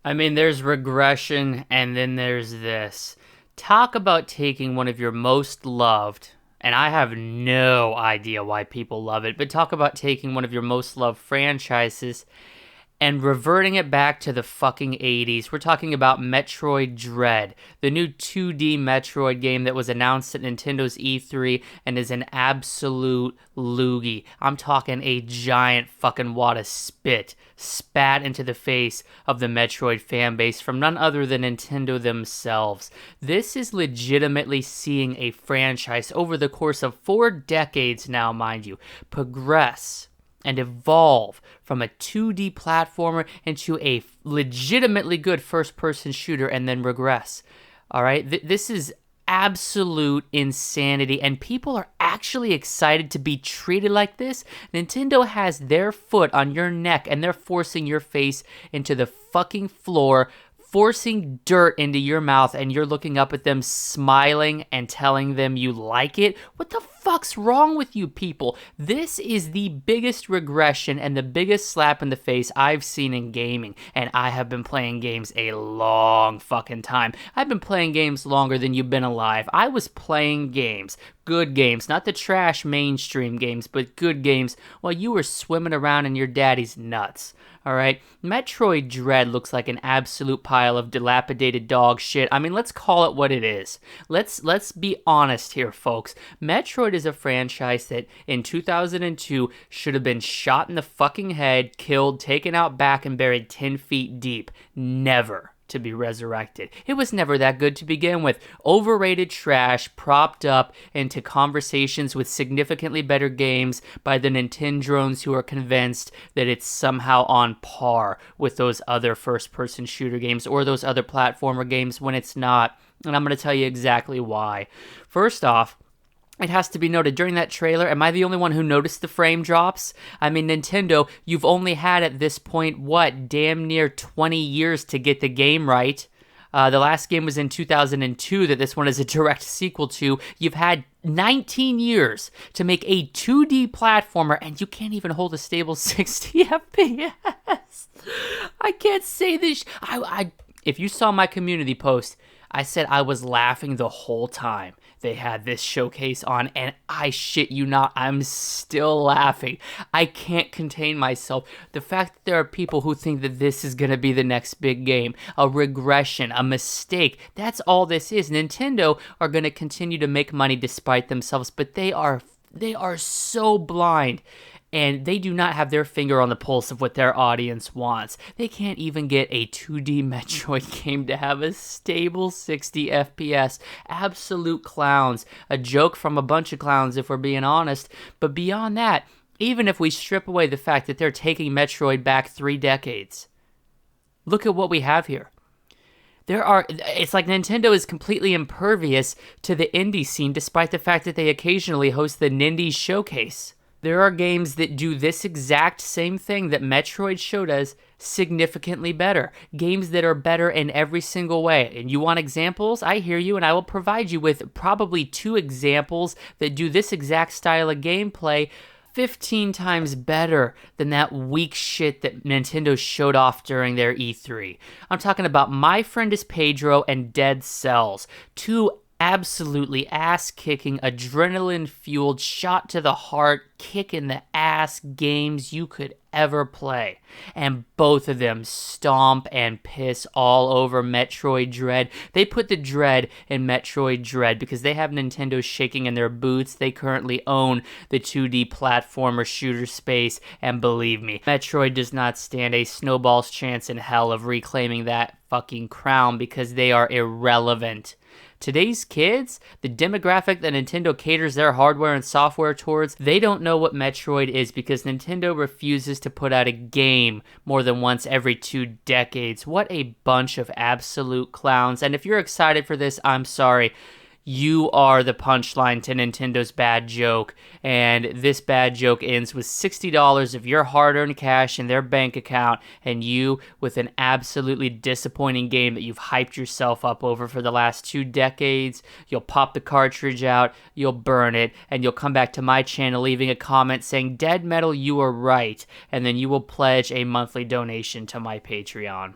I mean, there's regression, and then there's this. Talk about taking one of your most loved, and I have no idea why people love it, but talk about taking one of your most loved franchises and reverting it back to the fucking 80s. We're talking about Metroid Dread, the new 2D Metroid game that was announced at Nintendo's E3 and is an absolute loogie. I'm talking a giant fucking wad of spit spat into the face of the Metroid fanbase from none other than Nintendo themselves. This is legitimately seeing a franchise over the course of 4 decades now, mind you, progress and evolve from a 2D platformer into a legitimately good first-person shooter and then regress. All right, this is absolute insanity, and people are actually excited to be treated like this. Nintendo has their foot on your neck, and they're forcing your face into the fucking floor, forcing dirt into your mouth, and you're looking up at them smiling and telling them you like it. What the fuck's wrong with you people? This is the biggest regression and the biggest slap in the face I've seen in gaming, and I have been playing games a long fucking time. I've been playing games longer than you've been alive. I was playing games, good games, not the trash mainstream games, but good games, while you were swimming around in your daddy's nuts. All right, Metroid Dread looks like an absolute pile of dilapidated dog shit. I mean, let's call it what it is. Let's be honest here, folks. Metroid is a franchise that in 2002 should have been shot in the fucking head, killed, taken out back, and buried 10 feet deep. Never to be resurrected. It was never that good to begin with. Overrated trash propped up into conversations with significantly better games by the Nintendrones who are convinced that it's somehow on par with those other first-person shooter games or those other platformer games when it's not. And I'm going to tell you exactly why. First off, it has to be noted, during that trailer, am I the only one who noticed the frame drops? I mean, Nintendo, you've only had at this point, damn near 20 years to get the game right. The last game was in 2002 that this one is a direct sequel to. You've had 19 years to make a 2D platformer, and you can't even hold a stable 60 FPS. I can't say this. If you saw my community post, I said I was laughing the whole time they had this showcase on, and I shit you not, I'm still laughing. I can't contain myself. The fact that there are people who think that this is going to be the next big game, a regression, a mistake, that's all this is. Nintendo are going to continue to make money despite themselves, but they are so blind. And they do not have their finger on the pulse of what their audience wants. They can't even get a 2D Metroid game to have a stable 60 FPS. Absolute clowns. A joke from a bunch of clowns, if we're being honest. But beyond that, even if we strip away the fact that they're taking Metroid back 3 decades, look at what we have here. It's like Nintendo is completely impervious to the indie scene, despite the fact that they occasionally host the Nindies Showcase. There are games that do this exact same thing that Metroid showed us significantly better. Games that are better in every single way. And you want examples? I hear you, and I will provide you with probably 2 examples that do this exact style of gameplay 15 times better than that weak shit that Nintendo showed off during their E3. I'm talking about My Friend is Pedro and Dead Cells. 2 absolutely ass-kicking, adrenaline-fueled, shot to the heart, kick-in-the-ass games you could ever play. And both of them stomp and piss all over Metroid Dread. They put the dread in Metroid Dread because they have Nintendo shaking in their boots. They currently own the 2D platformer shooter space, and believe me, Metroid does not stand a snowball's chance in hell of reclaiming that fucking crown because they are irrelevant. Today's kids, the demographic that Nintendo caters their hardware and software towards, they don't know what Metroid is because Nintendo refuses to put out a game more than once every 2 decades. What a bunch of absolute clowns. And if you're excited for this, I'm sorry. You are the punchline to Nintendo's bad joke, and this bad joke ends with $60 of your hard-earned cash in their bank account, and you with an absolutely disappointing game that you've hyped yourself up over for the last 2 decades. You'll pop the cartridge out, you'll burn it, and you'll come back to my channel leaving a comment saying, "Dead Metal, you are right," and then you will pledge a monthly donation to my Patreon.